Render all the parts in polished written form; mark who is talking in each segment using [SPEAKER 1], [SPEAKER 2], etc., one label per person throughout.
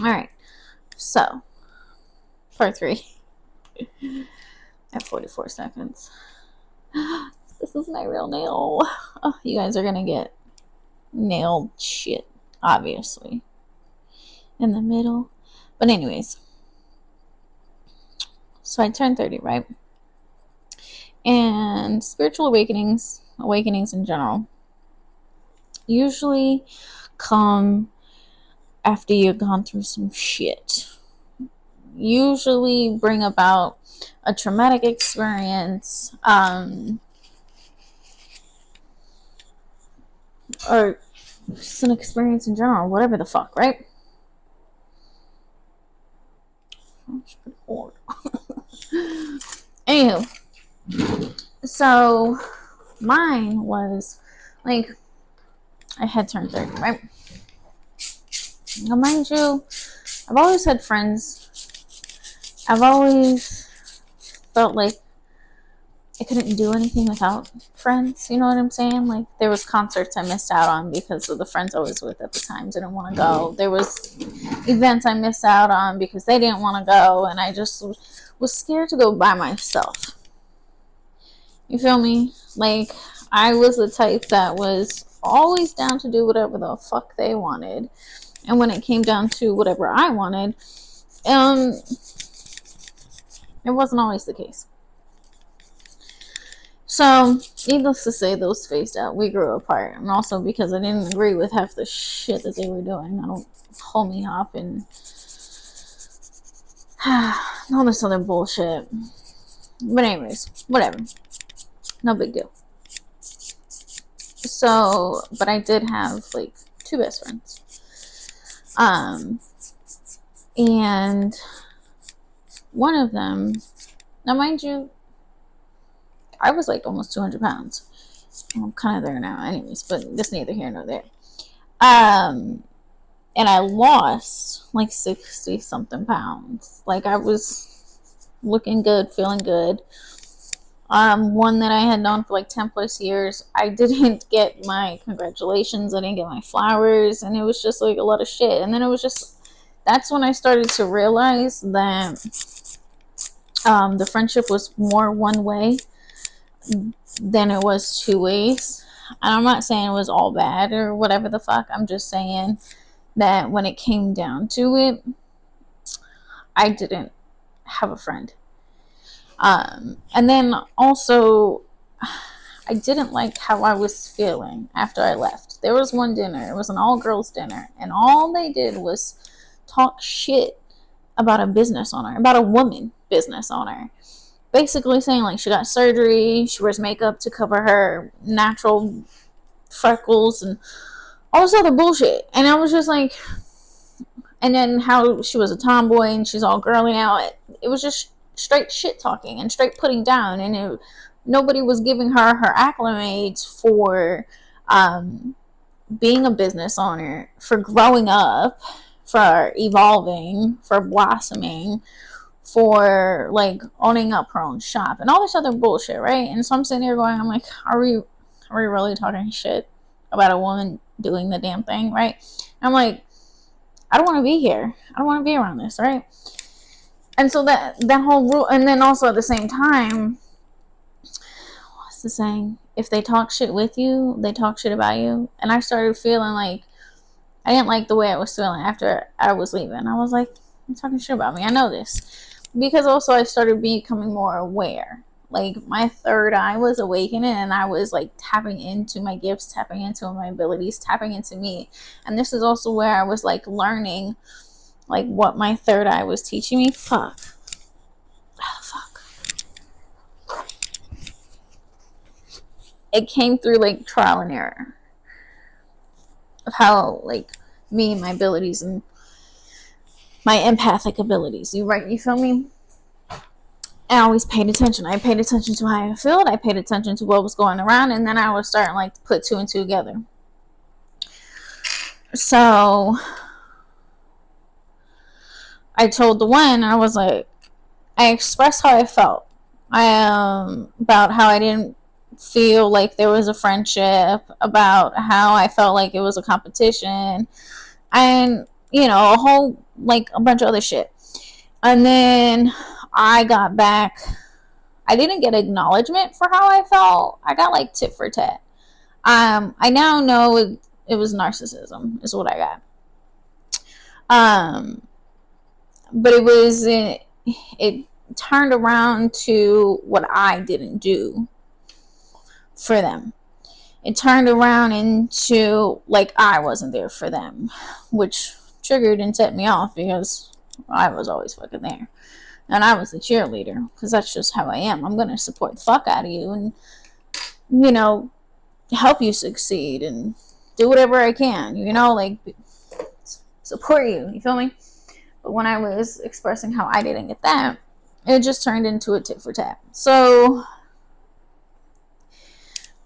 [SPEAKER 1] All right. So, part 3 at 44 seconds. This is my real nail. Oh, you guys are going to get nailed shit, obviously, in the middle. But, anyways, so I turned 30, right? And spiritual awakenings in general, usually come after you've gone through some shit. Usually bring about a traumatic experience, or just an experience in general, whatever the fuck, right? Anywho, so mine was like, I had turned 30, right? Now, mind you, I've always had friends. I've always felt like I couldn't do anything without friends. You know what I'm saying? Like, there was concerts I missed out on because of the friends I was with at the time didn't want to go. There was events I missed out on because they didn't want to go, and I just was scared to go by myself. You feel me? Like, I was the type that was always down to do whatever the fuck they wanted. And when it came down to whatever I wanted, it wasn't always the case. So, needless to say, those phased out. We grew apart. And also because I didn't agree with half the shit that they were doing. I don't hold me up and all this other bullshit. But anyways, whatever. No big deal. So, but I did have like 2 best friends. And one of them, now mind you, I was like almost 200 pounds. I'm kind of there now, anyways, but that's neither here nor there. And I lost like 60 something pounds. Like, I was looking good, feeling good. One that I had known for like 10 plus years, I didn't get my congratulations, I didn't get my flowers, and it was just like a lot of shit. And then it was just, that's when I started to realize that the friendship was more one way than it was 2 ways. And I'm not saying it was all bad or whatever the fuck. I'm just saying that when it came down to it, I didn't have a friend. And then also, I didn't like how I was feeling after I left. There was one dinner, it was an all girls dinner, and all they did was talk shit about a business owner, about a woman business owner. Basically saying like she got surgery, she wears makeup to cover her natural freckles and all this other bullshit. And I was just like, and then how she was a tomboy and she's all girly now. It was just straight shit talking and straight putting down, and nobody was giving her acclimates for being a business owner, for growing up, for evolving, for blossoming, for like owning up her own shop and all this other bullshit, right? And so I'm sitting here going, I'm like, are we really talking shit about a woman doing the damn thing, right? And I'm like, I don't want to be here. I don't want to be around this, right? And so that whole rule, and then also at the same time, what's the saying? If they talk shit with you, they talk shit about you. And I started feeling like I didn't like the way I was feeling after I was leaving. I was like, you're talking shit about me. I know this. Because also I started becoming more aware. Like, my third eye was awakening, and I was like tapping into my gifts, tapping into my abilities, tapping into me. And this is also where I was like learning like what my third eye was teaching me. Fuck. It came through like trial and error of how like me and my abilities and my empathic abilities. You feel me? I always paid attention. I paid attention to how I felt. I paid attention to what was going around, and then I was starting like to put 2 and 2 together. So I told the one, I was like, I expressed how I felt. About how I didn't feel like there was a friendship, about how I felt like it was a competition, and a whole like a bunch of other shit. And then I got back. I didn't get acknowledgement for how I felt. I got like tit for tat. I now know it was narcissism is what I got. But it turned around to what I didn't do for them. It turned around into like I wasn't there for them, which triggered and set me off because I was always fucking there. And I was the cheerleader because that's just how I am. I'm going to support the fuck out of you and, you know, help you succeed and do whatever I can, you know, like support you. You feel me? But when I was expressing how I didn't get that, it just turned into a tit for tat. So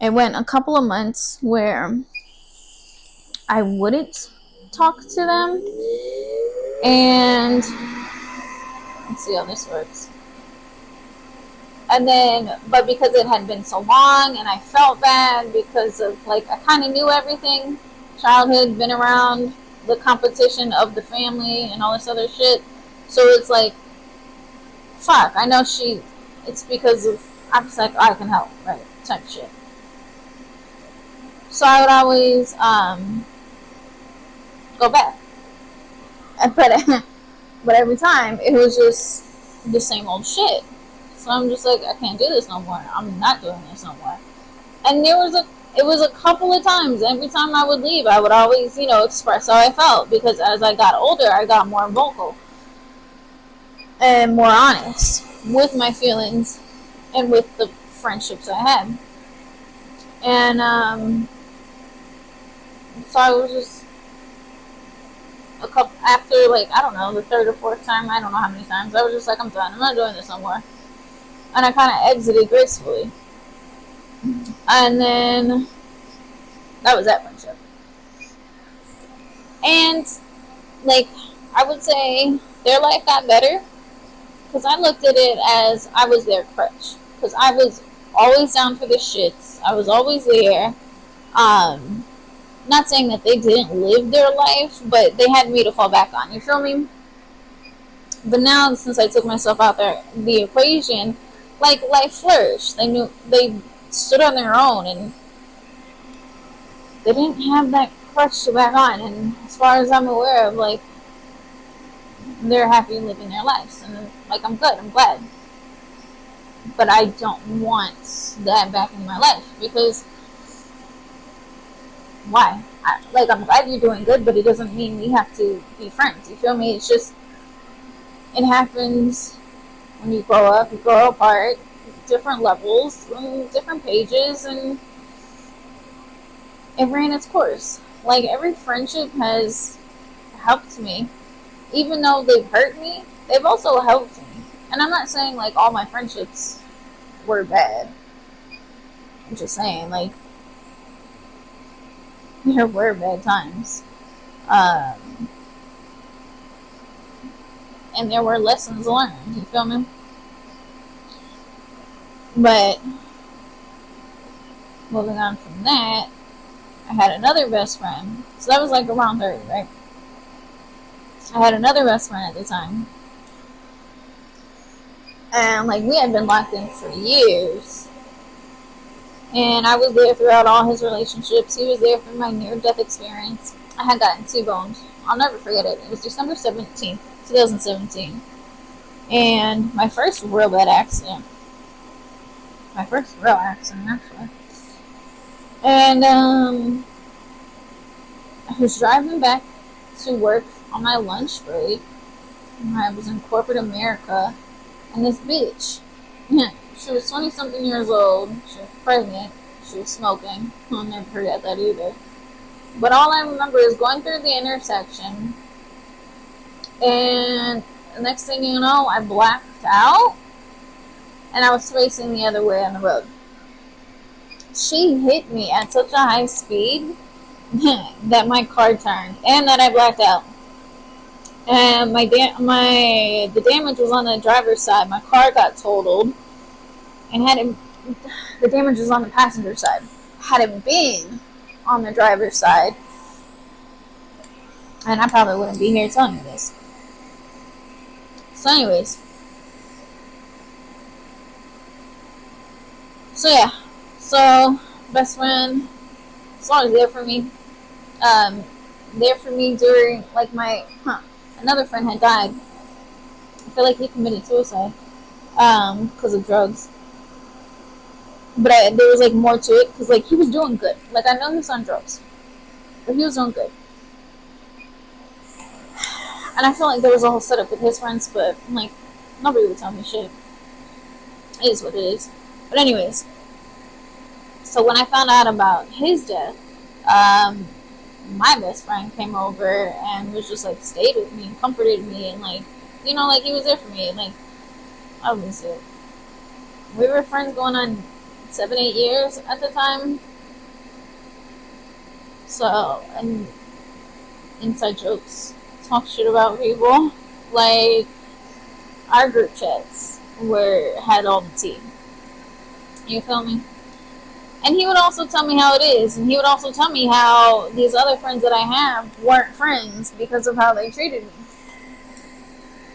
[SPEAKER 1] it went a couple of months where I wouldn't talk to them. And let's see how this works. And then, but because it had been so long and I felt bad because of, like, I kind of knew everything. Childhood, been around the competition of the family and all this other shit. So it's like, fuck, I know it's because of, I'm just like, oh, I can help, right, type shit. So I would always go back. But every time, it was just the same old shit. So I'm just like, I can't do this no more. I'm not doing this no more. And it was a couple of times. Every time I would leave, I would always, you know, express how I felt. Because as I got older, I got more vocal. And more honest with my feelings. And with the friendships I had. And, so I was just after, like, I don't know, the third or fourth time, I don't know how many times, I was just like, I'm done. I'm not doing this no more. And I kind of exited gracefully. And then that was that friendship. And, like, I would say their life got better because I looked at it as I was their crutch. Because I was always down for the shits. I was always there. Not saying that they didn't live their life, but they had me to fall back on. You feel me? But now, since I took myself out there, the equation, like, life flourished. They stood on their own, and they didn't have that crutch to back on. And as far as I'm aware of, like, they're happy living their lives, and, like, I'm good. I'm glad. But I don't want that back in my life because why? I'm glad you're doing good, but it doesn't mean we have to be friends. You feel me? It's just, it happens when you grow up, you grow apart, different levels, different pages, and it ran its course. Like, every friendship has helped me. Even though they've hurt me, they've also helped me. And I'm not saying, like, all my friendships were bad. I'm just saying, like, there were bad times. And there were lessons learned, you feel me? But moving on from that, I had another best friend. So that was like around 30, right? I had another best friend at the time. And, like, we had been locked in for years. And I was there throughout all his relationships. He was there for my near-death experience. I had gotten T-boned. I'll never forget it. It was December 17th, 2017. And my first real bad accident. My first real accident, actually. And I was driving back to work on my lunch break. I was in corporate America. And this bitch, she was 20-something years old. She was pregnant. She was smoking. I'll never forget that either. But all I remember is going through the intersection. And the next thing you know, I blacked out. And I was facing the other way on the road. She hit me at such a high speed that my car turned. And that I blacked out. And the damage was on the driver's side. My car got totaled. And the damage was on the passenger side. Had it been on the driver's side, and I probably wouldn't be here telling you this, So anyways, so yeah, so best friend, it's always there for me. Um, there for me during like another friend had died. I feel like he committed suicide because of drugs. But there was like more to it because like he was doing good. Like I know he was on drugs, but he was doing good. And I feel like there was a whole setup with his friends, but like nobody would tell me shit. It is what it is. But anyways, so when I found out about his death, um, my best friend came over and was just like stayed with me and comforted me and like like he was there for me and like I was it. We were friends going on 7-8 years at the time. So and inside jokes, talk shit about people. Like our group chats had all the tea. You feel me? And he would also tell me how it is, and he would also tell me how these other friends that I have weren't friends because of how they treated me.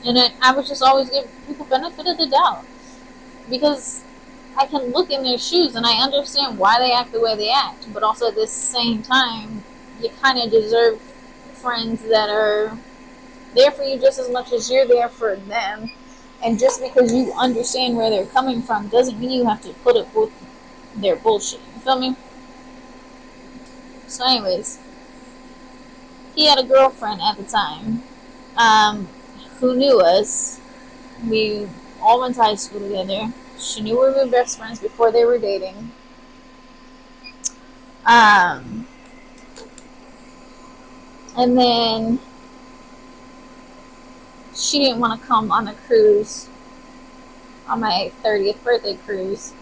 [SPEAKER 1] And I would just always give people benefit of the doubt because I can look in their shoes and I understand why they act the way they act, but also at the same time, you kind of deserve friends that are there for you just as much as you're there for them. And just because you understand where they're coming from doesn't mean you have to put up with their bullshit. You feel me? So anyways, he had a girlfriend at the time who knew us. We all went to high school together. She knew we were best friends before they were dating. And then she didn't want to come on a cruise, on my 30th birthday cruise,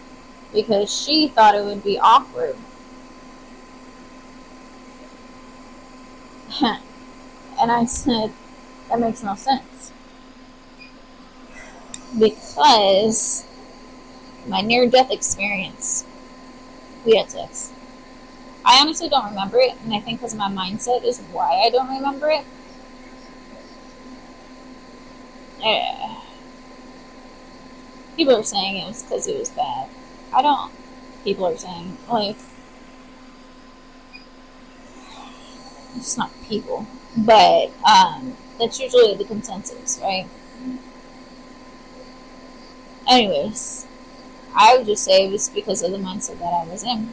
[SPEAKER 1] because she thought it would be awkward. And I said, that makes no sense. Because my near-death experience, we had sex. I honestly don't remember it, and I think because my mindset is why I don't remember it. People are saying it was because it was bad. I don't. People are saying, like, it's not people, but that's usually the consensus, right? Anyways, I would just say it was because of the mindset that I was in.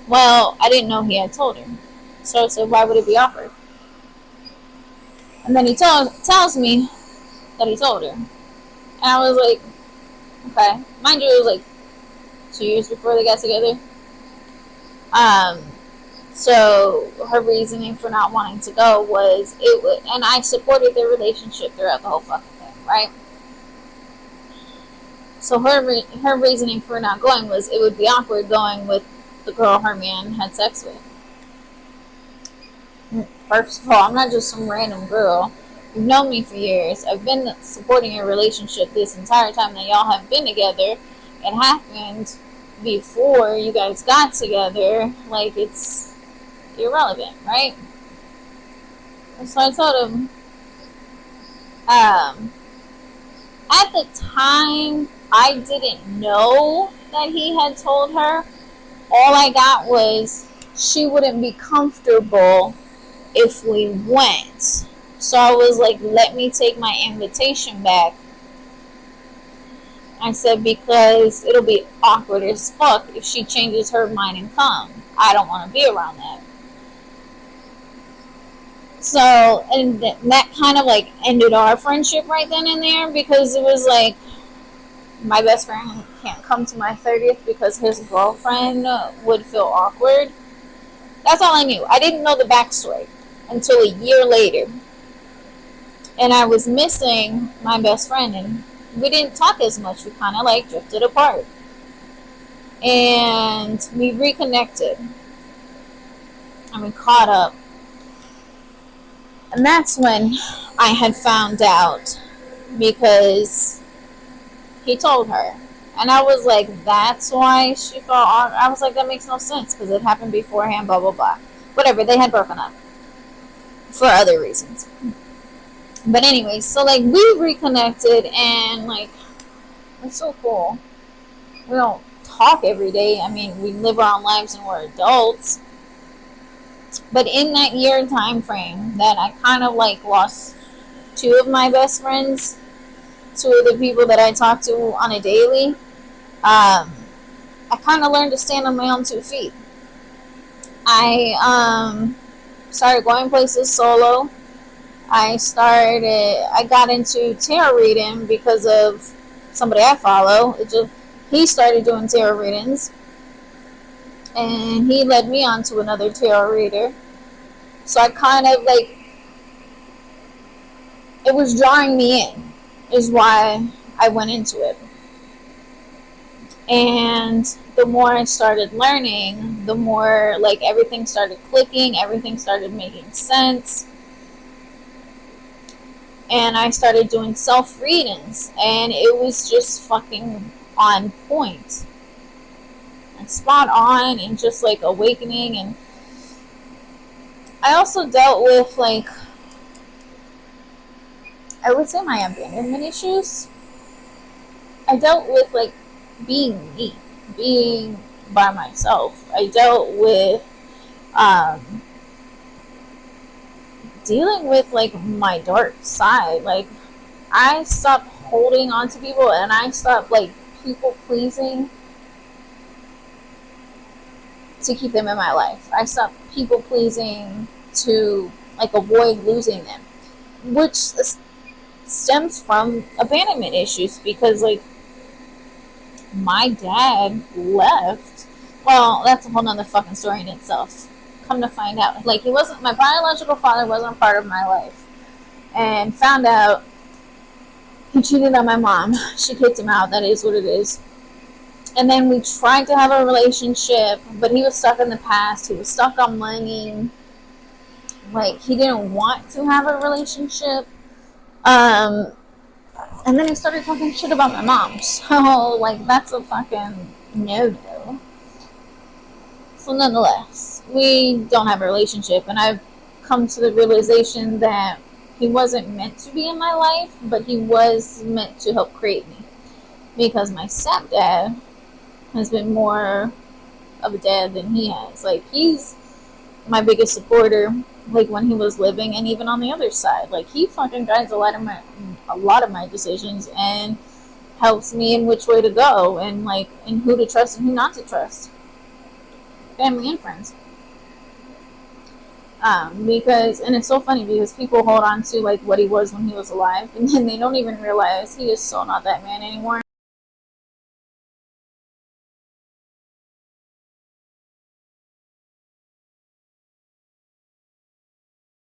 [SPEAKER 1] Well, I didn't know he had told her. So I said, why would it be awkward? And then he tells me that he told her. And I was like, okay. Mind you, it was like 2 years before they got together. So her reasoning for not wanting to go was and I supported their relationship throughout the whole fucking thing, right? So her reasoning for not going was it would be awkward going with the girl her man had sex with. First of all, I'm not just some random girl. You've known me for years. I've been supporting your relationship this entire time that y'all have been together. It happened before you guys got together. Like, it's irrelevant, right? And so I told him, at the time, I didn't know that he had told her. All I got was she wouldn't be comfortable if we went. So I was like, let me take my invitation back. I said, because it'll be awkward as fuck if she changes her mind and come. I don't want to be around that. So, and that kind of like ended our friendship right then and there, because it was like, my best friend can't come to my 30th because his girlfriend would feel awkward. That's all I knew. I didn't know the backstory until a year later. And I was missing my best friend, and we didn't talk as much. We kind of like drifted apart. And we reconnected. And we caught up. And that's when I had found out, because he told her. And I was like, that's why she felt awkward. I was like, that makes no sense because it happened beforehand, blah, blah, blah. Whatever, they had broken up for other reasons. But anyways, so like we reconnected, and like it's so cool. We don't talk every day. I mean, we live our own lives and we're adults. But in that year time frame, that I kind of like lost two of my best friends, two of the people that I talk to on a daily. I kind of learned to stand on my own 2 feet. I started going places solo. I got into tarot reading because of somebody I follow. He started doing tarot readings, and he led me on to another tarot reader. So I kind of like, it was drawing me in, is why I went into it. And the more I started learning, the more like everything started clicking, everything started making sense. And I started doing self readings, and it was just fucking on point and spot on, and just like awakening. And I also dealt with like, I would say, my abandonment issues. I dealt with like being me, being by myself. I dealt with um, dealing with like my dark side. Like, I stopped holding on to people, and I stopped like people pleasing to keep them in my life. I stopped people pleasing to like avoid losing them, which stems from abandonment issues, because like my dad left. Well, that's a whole nother fucking story in itself. Come to find out, like, he wasn't, my biological father wasn't part of my life, and found out he cheated on my mom. She kicked him out. That is what it is. And then we tried to have a relationship, but he was stuck in the past. He was stuck on money. Like, he didn't want to have a relationship. Um, and then he started talking shit about my mom. So, like, that's a fucking no-no. So, nonetheless, we don't have a relationship. And I've come to the realization that he wasn't meant to be in my life, but he was meant to help create me. Because my stepdad has been more of a dad than he has. Like, he's my biggest supporter, like when he was living, and even on the other side. Like, he fucking guides a lot of my decisions, and helps me in which way to go, and like in who to trust and who not to trust. Family and friends. Because, and it's so funny because people hold on to like what he was when he was alive, and then they don't even realize he is so not that man anymore.